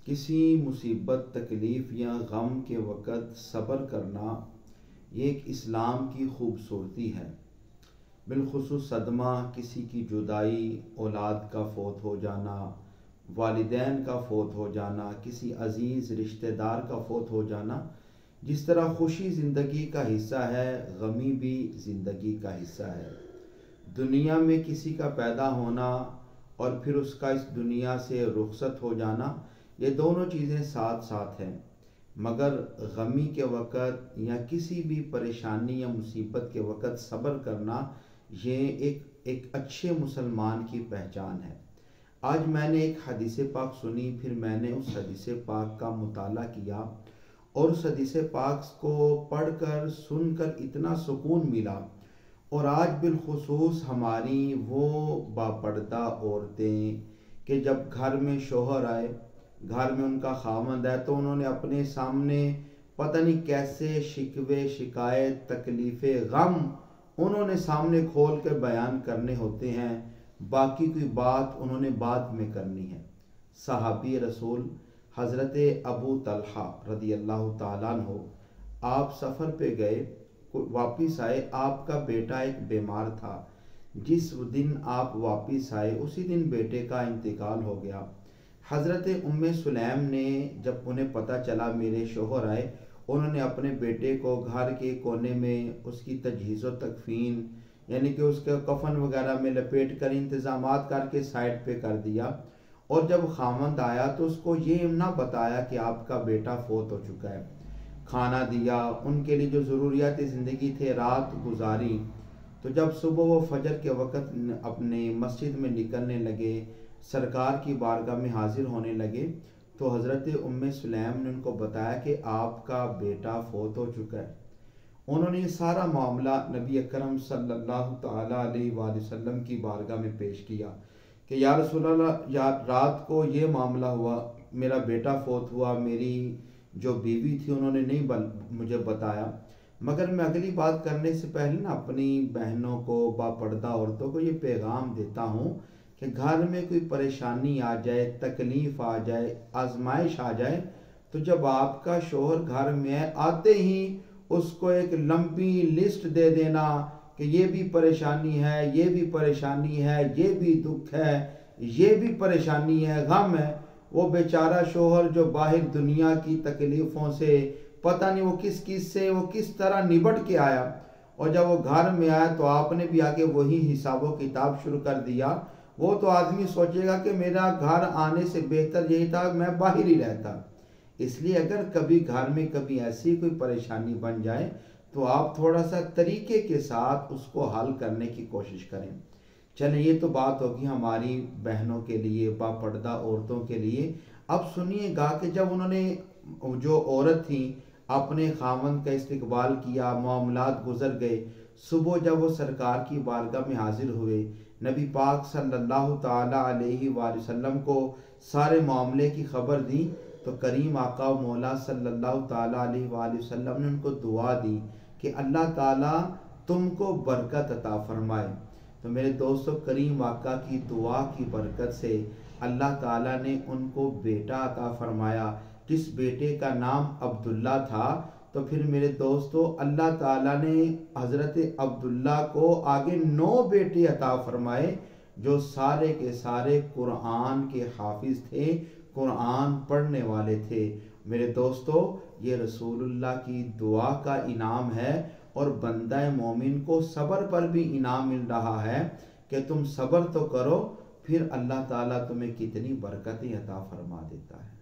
کسی مصیبت، تکلیف یا غم کے وقت صبر کرنا یہ ایک اسلام کی خوبصورتی ہے۔ بالخصوص صدمہ، کسی کی جدائی، اولاد کا فوت ہو جانا، والدین کا فوت ہو جانا، کسی عزیز رشتہ دار کا فوت ہو جانا۔ جس طرح خوشی زندگی کا حصہ ہے، غمی بھی زندگی کا حصہ ہے۔ دنیا میں کسی کا پیدا ہونا اور پھر اس کا اس دنیا سے رخصت ہو جانا، یہ دونوں چیزیں ساتھ ساتھ ہیں۔ مگر غمی کے وقت یا کسی بھی پریشانی یا مصیبت کے وقت صبر کرنا یہ ایک اچھے مسلمان کی پہچان ہے۔ آج میں نے ایک حدیث پاک سنی، پھر میں نے اس حدیث پاک کا مطالعہ کیا اور اس حدیث پاک کو پڑھ کر سن کر اتنا سکون ملا۔ اور آج بالخصوص ہماری وہ باپردہ عورتیں کہ جب گھر میں شوہر آئے، گھر میں ان کا خاوند ہے، تو انہوں نے اپنے سامنے پتہ نہیں کیسے شکوے، شکایت، تکلیفیں، غم انہوں نے سامنے کھول کر بیان کرنے ہوتے ہیں، باقی کوئی بات انہوں نے بعد میں کرنی ہے۔ صحابی رسول حضرت ابو طلحہ رضی اللہ تعالیٰ عنہ، آپ سفر پہ گئے، واپس آئے، آپ کا بیٹا ایک بیمار تھا۔ جس دن آپ واپس آئے اسی دن بیٹے کا انتقال ہو گیا۔ حضرت ام سلیم نے جب انہیں پتہ چلا میرے شوہر آئے، انہوں نے اپنے بیٹے کو گھر کے کونے میں اس کی تجہیز و تکفین، یعنی کہ اس کے کفن وغیرہ میں لپیٹ کر انتظامات کر کے سائڈ پہ کر دیا۔ اور جب خاوند آیا تو اس کو یہ نہ بتایا کہ آپ کا بیٹا فوت ہو چکا ہے۔ کھانا دیا، ان کے لیے جو ضروریات زندگی تھے رات گزاری۔ تو جب صبح وہ فجر کے وقت اپنے مسجد میں نکلنے لگے، سرکار کی بارگاہ میں حاضر ہونے لگے، تو حضرت ام سلیم نے ان کو بتایا کہ آپ کا بیٹا فوت ہو چکا ہے۔ انہوں نے یہ سارا معاملہ نبی اکرم صلی اللہ تعالیٰ علیہ وآلہ وسلم کی بارگاہ میں پیش کیا کہ یا رسول اللہ، یا رات کو یہ معاملہ ہوا، میرا بیٹا فوت ہوا، میری جو بیوی تھی انہوں نے نہیں مجھے بتایا، مگر میں اگلی بات کرنے سے پہلے نا اپنی بہنوں کو، باپردہ عورتوں کو یہ پیغام دیتا ہوں کہ گھر میں کوئی پریشانی آ جائے، تکلیف آ جائے، آزمائش آ جائے، تو جب آپ کا شوہر گھر میں ہے، آتے ہی اس کو ایک لمبی لسٹ دے دینا کہ یہ بھی پریشانی ہے، یہ بھی پریشانی ہے، یہ بھی دکھ ہے، یہ بھی پریشانی ہے، غم ہے۔ وہ بیچارہ شوہر جو باہر دنیا کی تکلیفوں سے پتہ نہیں وہ کس طرح نبٹ کے آیا، اور جب وہ گھر میں آیا تو آپ نے بھی آگے وہی حساب و کتاب شروع کر دیا۔ وہ تو آدمی سوچے گا کہ میرا گھر آنے سے بہتر یہی تھا میں باہر ہی رہتا۔ اس لیے اگر کبھی گھر میں کبھی ایسی کوئی پریشانی بن جائے تو آپ تھوڑا سا طریقے کے ساتھ اس کو حل کرنے کی کوشش کریں۔ چلیں، یہ تو بات ہوگی ہماری بہنوں کے لیے، باپردہ عورتوں کے لیے۔ اب سنیے گا کہ جب انہوں نے، جو عورت تھیں، اپنے خاوند کا استقبال کیا، معاملات گزر گئے، صبح جب وہ سرکار کی بارگاہ میں حاضر ہوئے، نبی پاک صلی اللہ تعالیٰ علیہ وآلہ وسلم کو سارے معاملے کی خبر دی، تو کریم آقا و مولا صلی اللہ تعالیٰ علیہ وآلہ وسلم نے ان کو دعا دی کہ اللہ تعالیٰ تم کو برکت عطا فرمائے۔ تو میرے دوستو، کریم آقا کی دعا کی برکت سے اللہ تعالیٰ نے ان کو بیٹا عطا فرمایا، جس بیٹے کا نام عبداللہ تھا۔ تو پھر میرے دوستو، اللہ تعالیٰ نے حضرت عبداللہ کو آگے 9 بیٹے عطا فرمائے، جو سارے کے سارے قرآن کے حافظ تھے، قرآن پڑھنے والے تھے۔ میرے دوستو، یہ رسول اللہ کی دعا کا انعام ہے، اور بندہ مومن کو صبر پر بھی انعام مل رہا ہے کہ تم صبر تو کرو، پھر اللہ تعالیٰ تمہیں کتنی برکتیں عطا فرما دیتا ہے۔